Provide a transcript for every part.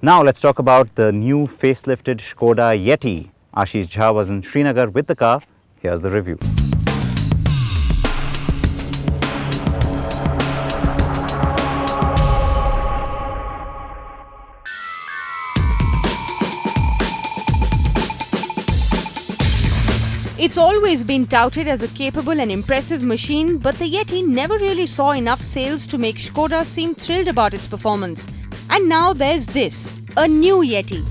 Now let's talk about the new facelifted Skoda Yeti. Ashish Jha was in Srinagar with the car. Here's the review. It's always been touted as a capable and impressive machine, but the Yeti never really saw enough sales to make Skoda seem thrilled about its performance. And now there's this, a new Yeti.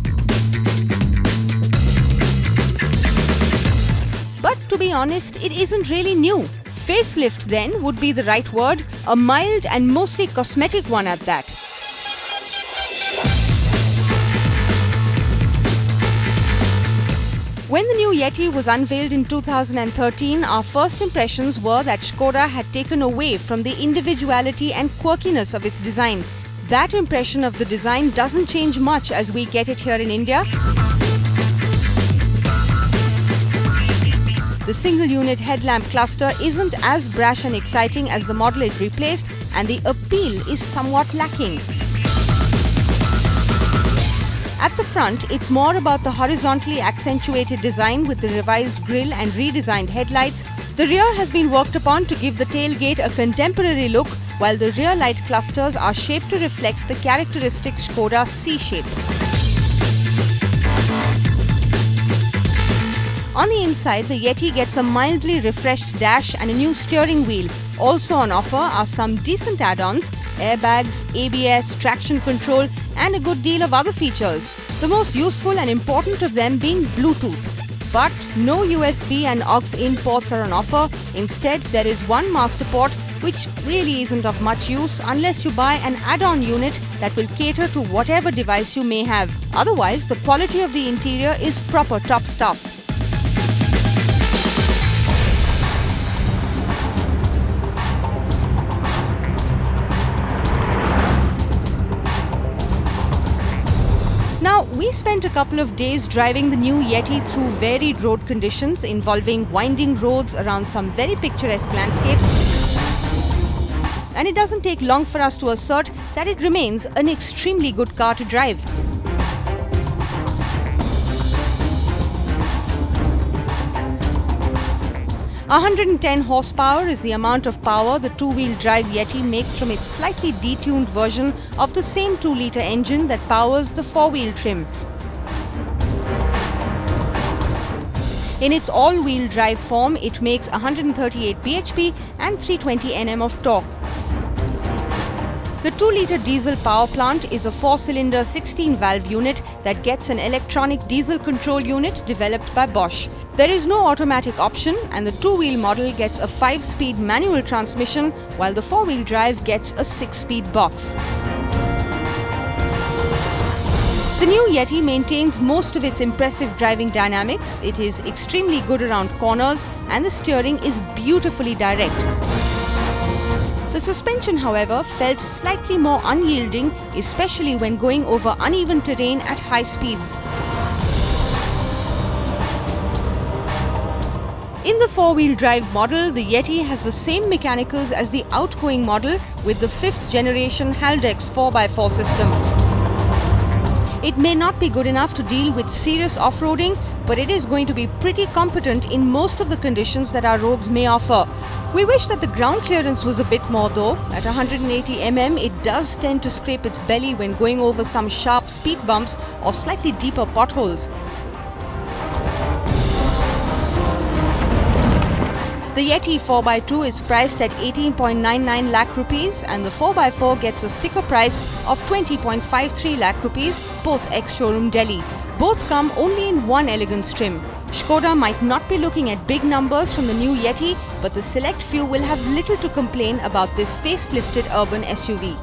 But to be honest, it isn't really new. Facelift then would be the right word, a mild and mostly cosmetic one at that. When the new Yeti was unveiled in 2013, our first impressions were that Skoda had taken away from the individuality and quirkiness of its design. That impression of the design doesn't change much as we get it here in India. The single-unit headlamp cluster isn't as brash and exciting as the model it replaced, and the appeal is somewhat lacking. At the front, it's more about the horizontally accentuated design with the revised grille and redesigned headlights. The rear has been worked upon to give the tailgate a contemporary look, while the rear light clusters are shaped to reflect the characteristic Skoda C shape. On the inside, the Yeti gets a mildly refreshed dash and a new steering wheel. Also on offer are some decent add-ons, airbags, ABS, traction control, and a good deal of other features. The most useful and important of them being Bluetooth. But no USB and aux-in ports are on offer. Instead, there is one master port, which really isn't of much use unless you buy an add-on unit that will cater to whatever device you may have. Otherwise, the quality of the interior is proper top stuff. Now, we spent a couple of days driving the new Yeti through varied road conditions involving winding roads around some very picturesque landscapes. And it doesn't take long for us to assert that it remains an extremely good car to drive. 110 horsepower is the amount of power the two-wheel drive Yeti makes from its slightly detuned version of the same 2-litre engine that powers the four-wheel trim. In its all-wheel drive form, it makes 138 bhp and 320 Nm of torque. The 2-litre diesel power plant is a 4-cylinder 16-valve unit that gets an electronic diesel control unit developed by Bosch. There is no automatic option, and the two-wheel model gets a 5-speed manual transmission, while the 4-wheel drive gets a 6-speed box. The new Yeti maintains most of its impressive driving dynamics. It is extremely good around corners, and the steering is beautifully direct. The suspension, however, felt slightly more unyielding, especially when going over uneven terrain at high speeds. In the four-wheel drive model, the Yeti has the same mechanicals as the outgoing model with the 5th generation Haldex 4x4 system. It may not be good enough to deal with serious off-roading, but it is going to be pretty competent in most of the conditions that our roads may offer. We wish that the ground clearance was a bit more though. At 180 mm, it does tend to scrape its belly when going over some sharp speed bumps or slightly deeper potholes. The Yeti 4x2 is priced at 18.99 lakh rupees and the 4x4 gets a sticker price of 20.53 lakh rupees, both ex-showroom Delhi. Both come only in one elegance trim. Skoda might not be looking at big numbers from the new Yeti, but the select few will have little to complain about this facelifted urban SUV.